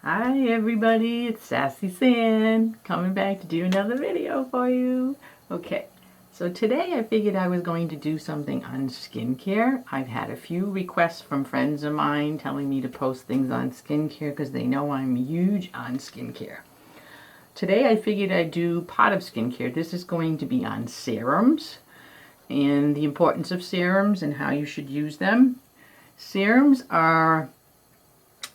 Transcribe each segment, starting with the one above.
Hi everybody, it's Sassy San coming back to do another video for you. Okay, so today I figured I was going to do something on skincare. I've had a few requests from friends of mine telling me to post things on skincare because they know I'm huge on skincare. Today I figured I'd do part of skincare. This is going to be on serums and the importance of serums and how you should use them. Serums are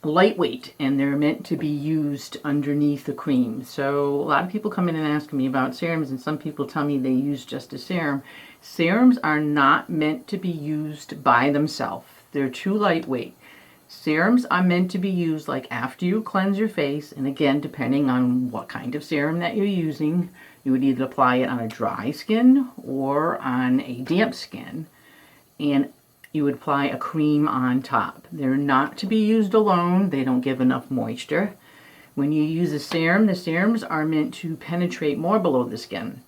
lightweight and they're meant to be used underneath the cream. So a lot of people come in and ask me about serums, and some people tell me they use just a serum. Serums are not meant to be used by themselves. They're too lightweight. Serums are meant to be used like after you cleanse your face, and again, depending on what kind of serum that you're using, you would either apply it on a dry skin or on a damp skin. And you would apply a cream on top. They're not to be used alone. They don't give enough moisture. When you use a serum, the serums are meant to penetrate more below the skin.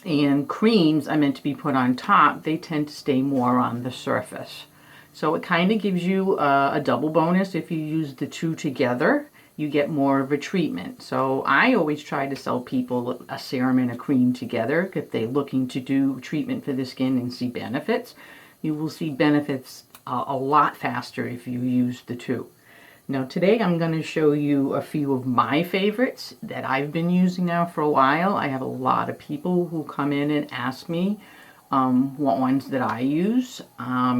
And creams are meant to be put on top. They tend to stay more on the surface. So it kind of gives you a double bonus. If you use the two together, you get more of a treatment. So I always try to sell people a serum and a cream together if they're looking to do treatment for the skin and see benefits. You will see benefits a lot faster if you use the two. Now today I'm going to show you a few of my favorites that I've been using now for a while. I have a lot of people who come in and ask me what ones that I use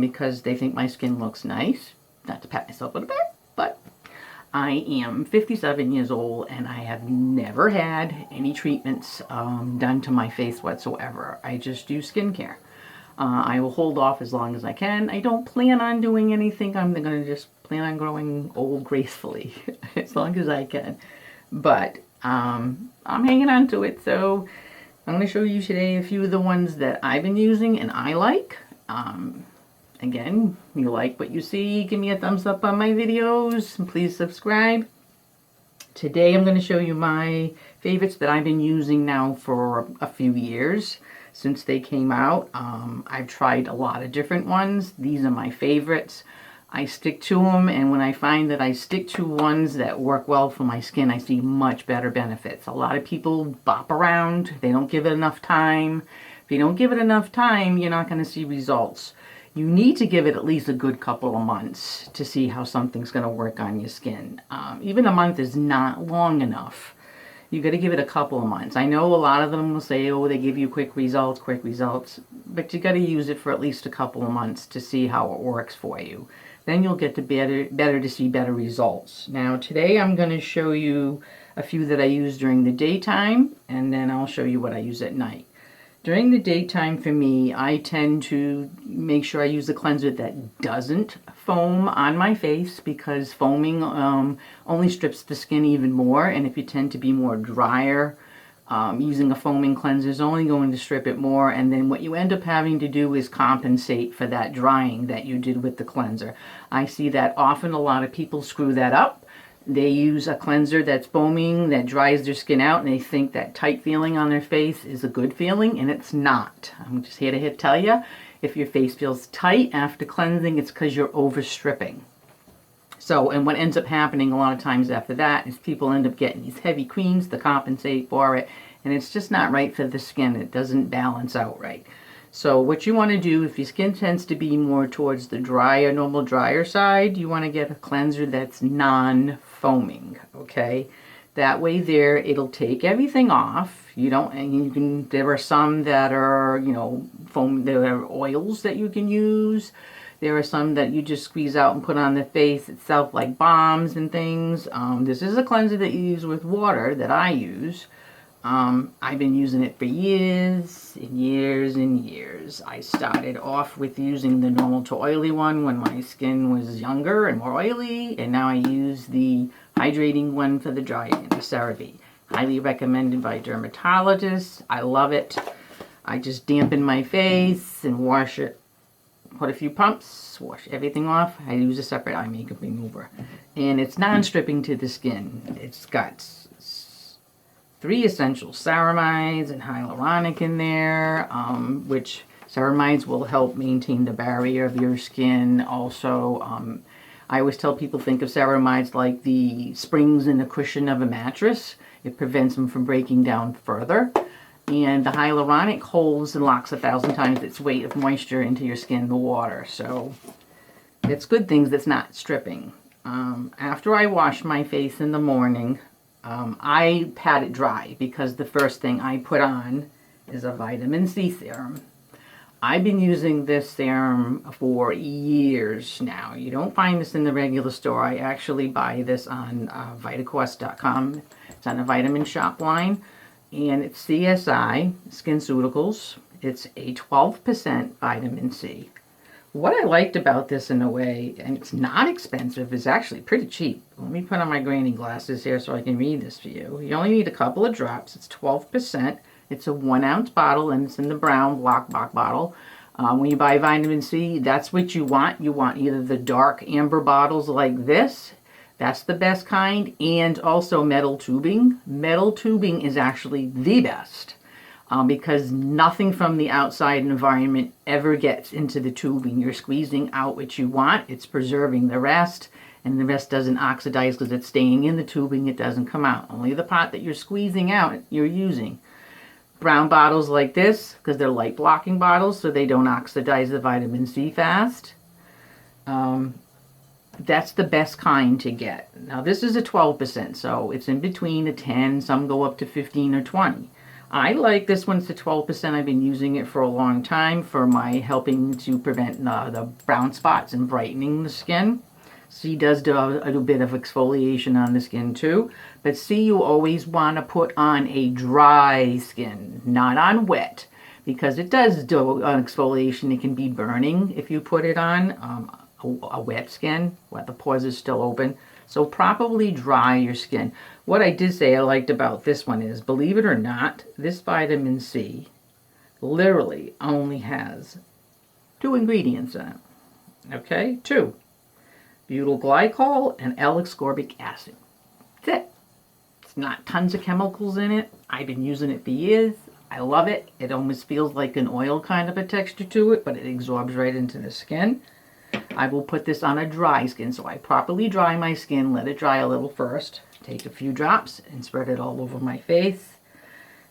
because they think my skin looks nice. Not to pat myself on the back, but I am 57 years old and I have never had any treatments done to my face whatsoever. I just do skincare. I will hold off as long as I can. I don't plan on doing anything. I'm going to just plan on growing old gracefully as long as I can. But I'm hanging on to it. So I'm going to show you today a few of the ones that I've been using and I like. Again, you like what you see, give me a thumbs up on my videos and please subscribe. Today I'm going to show you my favorites that I've been using now for a few years. Since they came out, I've tried a lot of different ones. These are my favorites. I stick to them, and when I find that I stick to ones that work well for my skin, I see much better benefits. A lot of people bop around. They don't give it enough time. If you don't give it enough time, you're not going to see results. You need to give it at least a good couple of months to see how something's going to work on your skin. Even a month is not long enough. You got to give it a couple of months. I know a lot of them will say, oh, they give you quick results, but you got to use it for at least a couple of months to see how it works for you. Then you'll get to better to see better results. Now today I'm going to show you a few that I use during the daytime, and then I'll show you what I use at night. During the daytime for me, I tend to make sure I use a cleanser that doesn't foam on my face, because foaming only strips the skin even more, and if you tend to be more drier, using a foaming cleanser is only going to strip it more, and then what you end up having to do is compensate for that drying that you did with the cleanser. I see that often. A lot of people screw that up. They use a cleanser that's foaming, that dries their skin out, and they think that tight feeling on their face is a good feeling, and it's not. I'm just here to tell you, if your face feels tight after cleansing, it's because you're overstripping. So, and what ends up happening a lot of times after that is people end up getting these heavy creams to compensate for it, and it's just not right for the skin. It doesn't balance out right. So what you want to do, if your skin tends to be more towards the drier, normal drier side, you want to get a cleanser that's non-foaming, okay? That way there, it'll take everything off. There are some that are, foam, there are oils that you can use. There are some that you just squeeze out and put on the face itself, like balms and things. This is a cleanser that you use with water that I use. I've been using it for years and years and years. I started off with using the normal to oily one when my skin was younger and more oily, and now I use the hydrating one for the drying, the CeraVe. Highly recommended by dermatologists. I love it. I just dampen my face and wash it. Put a few pumps, wash everything off. I use a separate eye makeup remover. And it's non-stripping to the skin. It's got 3 essential ceramides and hyaluronic in there, which ceramides will help maintain the barrier of your skin. Also, I always tell people think of ceramides like the springs in the cushion of a mattress. It prevents them from breaking down further. And the hyaluronic holds and locks 1,000 times its weight of moisture into your skin, the water. So it's good things that's not stripping. After I wash my face in the morning, I pat it dry because the first thing I put on is a vitamin C serum. I've been using this serum for years now. You don't find this in the regular store. I actually buy this on vitaquest.com. It's on the vitamin shop line. And it's CSI, SkinCeuticals. It's a 12% vitamin C. What I liked about this in a way, and it's not expensive, is actually pretty cheap. Let me put on my granny glasses here so I can read this for you. You only need a couple of drops. It's 12%. It's a 1 ounce bottle, and it's in the brown block bottle. When you buy vitamin C, that's what you want. You want either the dark amber bottles like this. That's the best kind, and also metal tubing. Metal tubing is actually the best because nothing from the outside environment ever gets into the tubing. You're squeezing out what you want. It's preserving the rest, and the rest doesn't oxidize because it's staying in the tubing. It doesn't come out. Only the part that you're squeezing out, you're using. Brown bottles like this, because they're light blocking bottles, so they don't oxidize the vitamin C fast. That's the best kind to get. Now this is a 12%, so it's in between a 10, some go up to 15 or 20. I like this one, it's a 12%. I've been using it for a long time for my helping to prevent the brown spots and brightening the skin. C does do a bit of exfoliation on the skin too, but C you always want to put on a dry skin, not on wet, because it does do an exfoliation. It can be burning if you put it on a wet skin, where the pores are still open. So properly dry your skin. What I did say I liked about this one is, believe it or not, this vitamin C literally only has 2 ingredients in it. Okay, 2. Butyl glycol and L-ascorbic acid. That's it. It's not tons of chemicals in it. I've been using it for years. I love it. It almost feels like an oil kind of a texture to it, but it absorbs right into the skin. I will put this on a dry skin, so I properly dry my skin, let it dry a little first, take a few drops and spread it all over my face.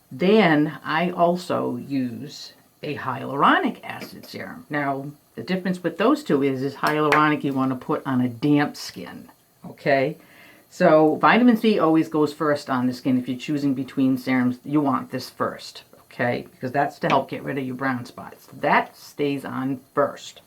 Then I also use a hyaluronic acid serum. Now, the difference with those two is hyaluronic you want to put on a damp skin, okay? So vitamin C always goes first on the skin. If you're choosing between serums, you want this first, okay? Because that's to help get rid of your brown spots. That stays on first.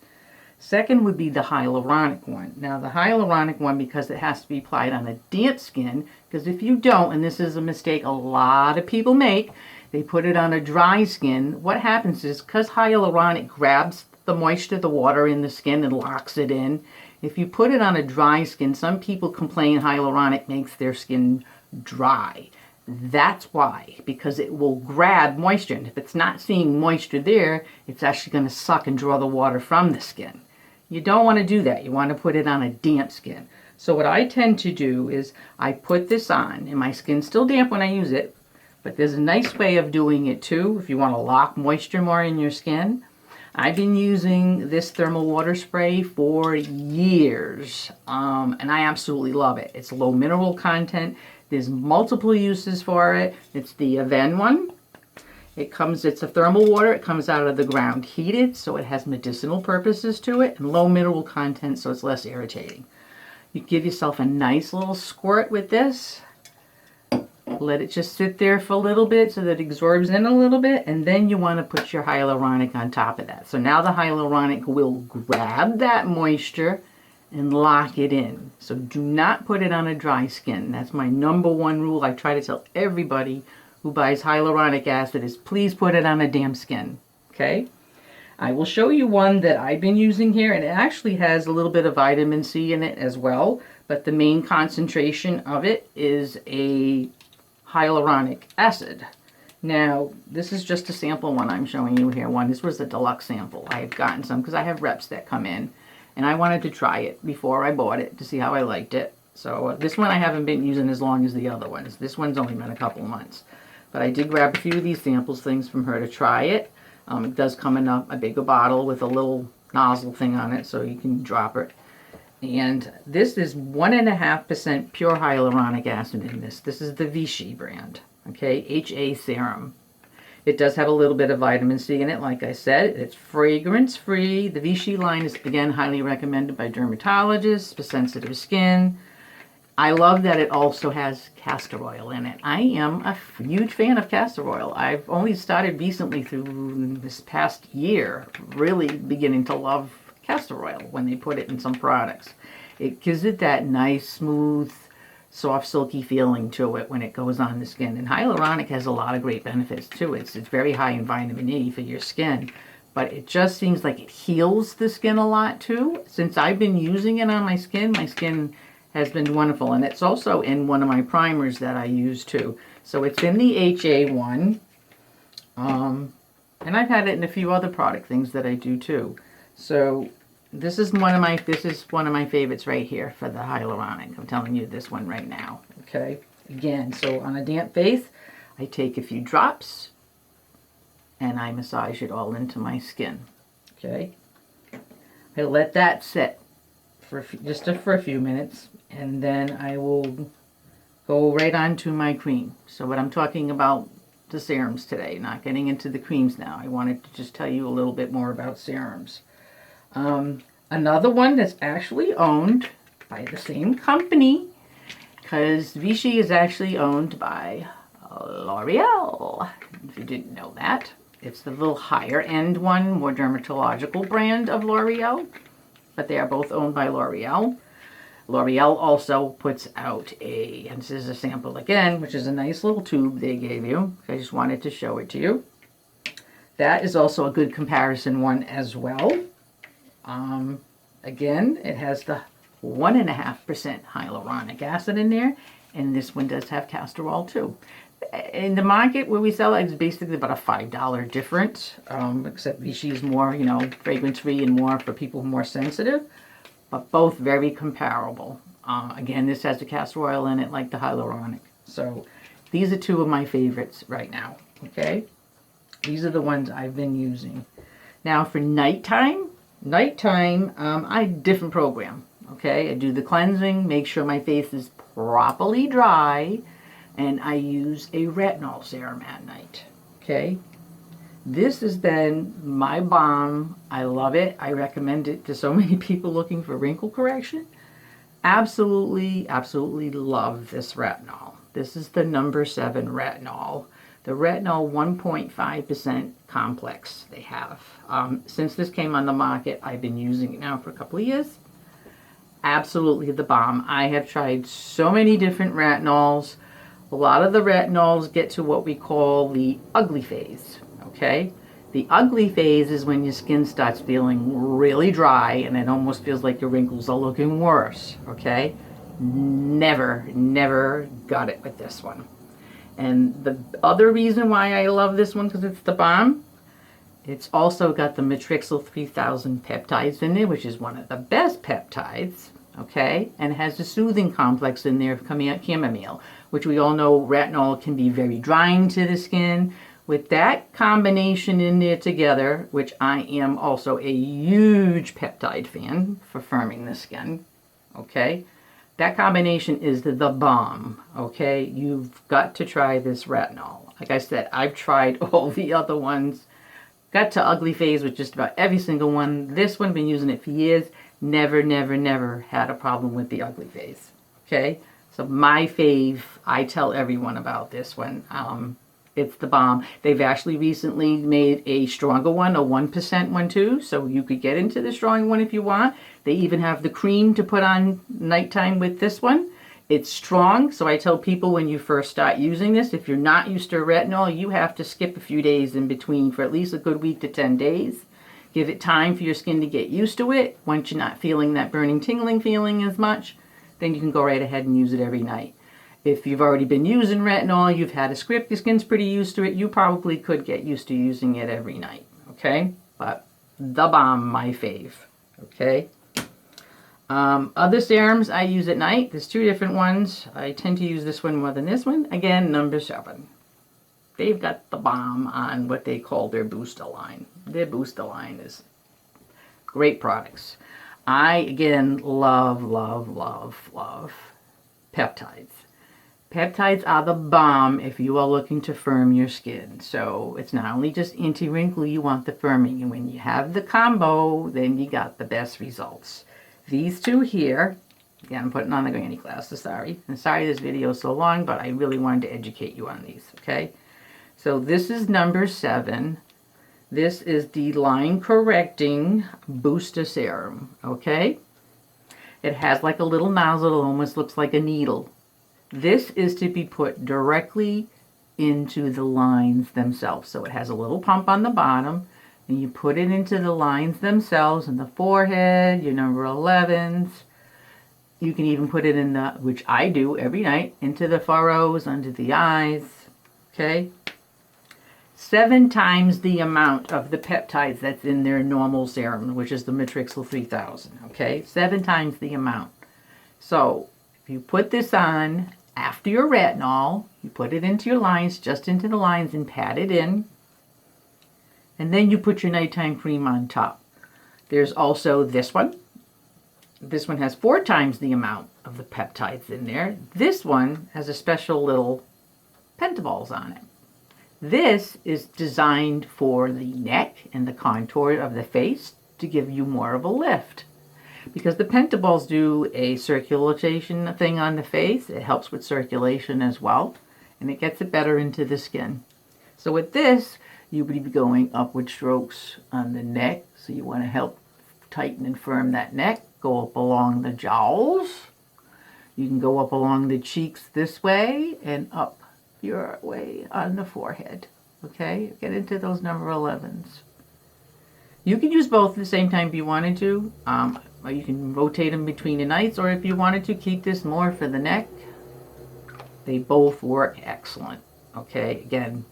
Second would be the hyaluronic one. Now the hyaluronic one, because it has to be applied on a damp skin, because if you don't, and this is a mistake a lot of people make, they put it on a dry skin. What happens is, because hyaluronic grabs the moisture, the water in the skin, and locks it in, if you put it on a dry skin, some people complain hyaluronic makes their skin dry. That's why, because it will grab moisture, and if it's not seeing moisture there, it's actually going to suck and draw the water from the skin. You don't want to do that. You want to put it on a damp skin. So what I tend to do is I put this on, and my skin's still damp when I use it, but there's a nice way of doing it too if you want to lock moisture more in your skin. I've been using this thermal water spray for years, and I absolutely love it. It's low mineral content. There's multiple uses for it. It's the Aven one. It's a thermal water. It comes out of the ground heated, so it has medicinal purposes to it, and low mineral content, so it's less irritating. You give yourself a nice little squirt with this. Let it just sit there for a little bit so that it absorbs in a little bit, and then you want to put your hyaluronic on top of that. So now the hyaluronic will grab that moisture and lock it in. So do not put it on a dry skin. That's my #1 rule. I try to tell everybody who buys hyaluronic acid is please put it on a damp skin. Okay? I will show you one that I've been using here, and it actually has a little bit of vitamin C in it as well, but the main concentration of it is a hyaluronic acid. Now, this is just a sample one I'm showing you here. This was a deluxe sample. I have gotten some because I have reps that come in, and I wanted to try it before I bought it to see how I liked it. So this one I haven't been using as long as the other ones. This one's only been a couple months. But I did grab a few of these samples things from her to try it. It does come in a bigger bottle with a little nozzle thing on it so you can drop it. And this is 1.5% pure hyaluronic acid in this. This is the Vichy brand, okay, HA Serum. It does have a little bit of vitamin C in it, like I said. It's fragrance-free. The Vichy line is, again, highly recommended by dermatologists for sensitive skin. I love that it also has castor oil in it. I am a huge fan of castor oil. I've only started recently through this past year really beginning to love castor oil when they put it in some products. It gives it that nice, smooth, soft, silky feeling to it when it goes on the skin. And hyaluronic has a lot of great benefits too. It's very high in vitamin E for your skin, but it just seems like it heals the skin a lot too. Since I've been using it on my skin has been wonderful. And it's also in one of my primers that I use too. So it's in the HA one. And I've had it in a few other product things that I do too. So this is one of my favorites right here for the hyaluronic. I'm telling you this one right now. Okay. Again, so on a damp face, I take a few drops and I massage it all into my skin. Okay. I let that sit for just for a few minutes, and then I will go right on to my cream. So what I'm talking about the serums today, not getting into the creams now. I wanted to just tell you a little bit more about serums. Another one that's actually owned by the same company, because Vichy is actually owned by L'Oreal, if you didn't know that. It's the little higher end one, more dermatological brand of L'Oreal, but they are both owned by L'Oreal. L'Oreal also puts out and this is a sample again, which is a nice little tube they gave you. I just wanted to show it to you. That is also a good comparison one as well. Again, it has the 1.5% hyaluronic acid in there, and this one does have castor oil too. In the market where we sell it, it's basically about a $5 difference, except Vichy is more, fragrance-free and more for people more sensitive, but both very comparable. Again, this has the castor oil in it like the hyaluronic. So these are two of my favorites right now, okay? These are the ones I've been using. Now for nighttime, I different program, okay? I do the cleansing, make sure my face is properly dry, and I use a retinol serum at night, okay? This has been my bomb. I love it. I recommend it to so many people looking for wrinkle correction. Absolutely, absolutely love this retinol. This is the number 7 retinol. The retinol 1.5% complex they have. Since this came on the market, I've been using it now for a couple of years. Absolutely the bomb. I have tried so many different retinols. A lot of the retinols get to what we call the ugly phase, okay? The ugly phase is when your skin starts feeling really dry and it almost feels like your wrinkles are looking worse, okay? Never got it with this one. And the other reason why I love this one, because it's the bomb, it's also got the Matrixyl 3000 peptides in there, which is one of the best peptides, okay? And it has the soothing complex in there, chamomile, which we all know retinol can be very drying to the skin. With that combination in there together, which I am also a huge peptide fan for firming the skin, okay? That combination is the bomb, okay? You've got to try this retinol. Like I said, I've tried all the other ones. Got to ugly phase with just about every single one. This one, been using it for years. Never had a problem with the ugly phase, okay? So my fave, I tell everyone about this one. It's the bomb. They've actually recently made a stronger one, a 1% one too, so you could get into the strong one if you want. They even have the cream to put on nighttime with this one. It's strong, so I tell people when you first start using this, if you're not used to retinol, you have to skip a few days in between for at least a good week to 10 days. Give it time for your skin to get used to it. Once you're not feeling that burning, tingling feeling as much, then you can go right ahead and use it every night. If you've already been using retinol, you've had a script, your skin's pretty used to it, you probably could get used to using it every night, okay? But the bomb, my fave, okay? Other serums I use at night, there's 2 different ones. I tend to use this one more than this one. Again, number 7. They've got the bomb on what they call their booster line. Their booster line is great products. I, again, love, love, love, love peptides. Peptides are the bomb if you are looking to firm your skin. So it's not only just anti-wrinkly, you want the firming. And when you have the combo, then you got the best results. These two here, again, I'm putting on the granny glasses, sorry. And sorry this video is so long, but I really wanted to educate you on these, okay? So this is number 7. This is the line correcting booster serum, okay? It has like a little nozzle, it almost looks like a needle. This is to be put directly into the lines themselves. So it has a little pump on the bottom, and you put it into the lines themselves, in the forehead, your number 11s. You can even put it in the, which I do every night, into the furrows, under the eyes, okay? 7 times the amount of the peptides that's in their normal serum, which is the Matrixyl 3000, okay? 7 times the amount. So if you put this on after your retinol, you put it into your lines, just into the lines, and pat it in. And then you put your nighttime cream on top. There's also this one. This one has 4 times the amount of the peptides in there. This one has a special little pentaballs on it. This is designed for the neck and the contour of the face to give you more of a lift. Because the pentaballs do a circulation thing on the face. It helps with circulation as well. And it gets it better into the skin. So with this, you would be going upward strokes on the neck. So you want to help tighten and firm that neck. Go up along the jowls. You can go up along the cheeks this way and up your way on the forehead. Okay? Get into those number 11s. You can use both at the same time if you wanted to. Or you can rotate them between the nights, or if you wanted to keep this more for the neck, they both work excellent. Okay, again,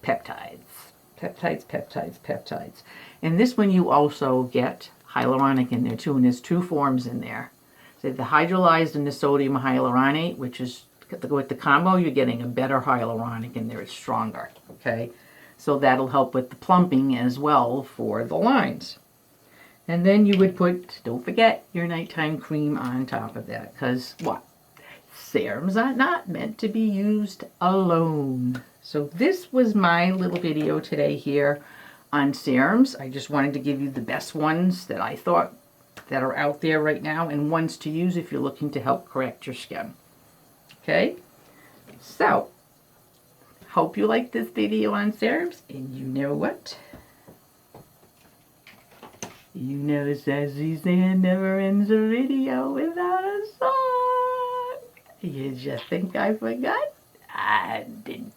peptides. Peptides, peptides, peptides. And this one you also get hyaluronic in there too, and there's 2 forms in there. So the hydrolyzed and the sodium hyaluronate, which is with the combo, you're getting a better hyaluronic in there. It's stronger, okay? So that'll help with the plumping as well for the lines. And then you would put, don't forget, your nighttime cream on top of that. Because what? Serums are not meant to be used alone. So this was my little video today here on serums. I just wanted to give you the best ones that I thought that are out there right now, and ones to use if you're looking to help correct your skin. Okay? So, hope you liked this video on serums. And you know what? You know Sassy San never ends a video without a song. You just think I forgot? I didn't.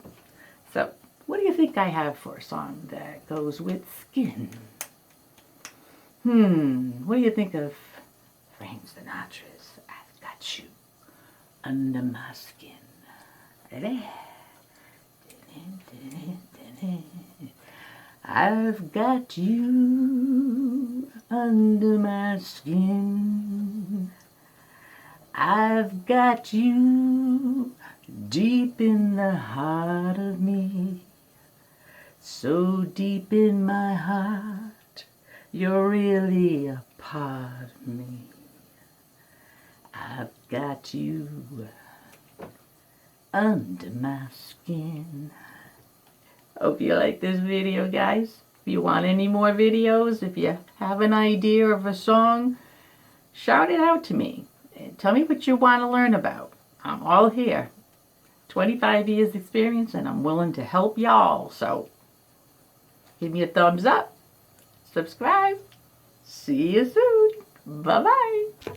So, what do you think I have for a song that goes with skin? What do you think of Frank Sinatra's I've Got You Under My Skin? I've got you under my skin. I've got you deep in the heart of me. So deep in my heart, you're really a part of me. I've got you under my skin. Hope you like this video, guys. If you want any more videos, if you have an idea of a song, shout it out to me. And tell me what you want to learn about. I'm all here. 25 years experience, and I'm willing to help y'all. So, give me a thumbs up. Subscribe. See you soon. Bye-bye.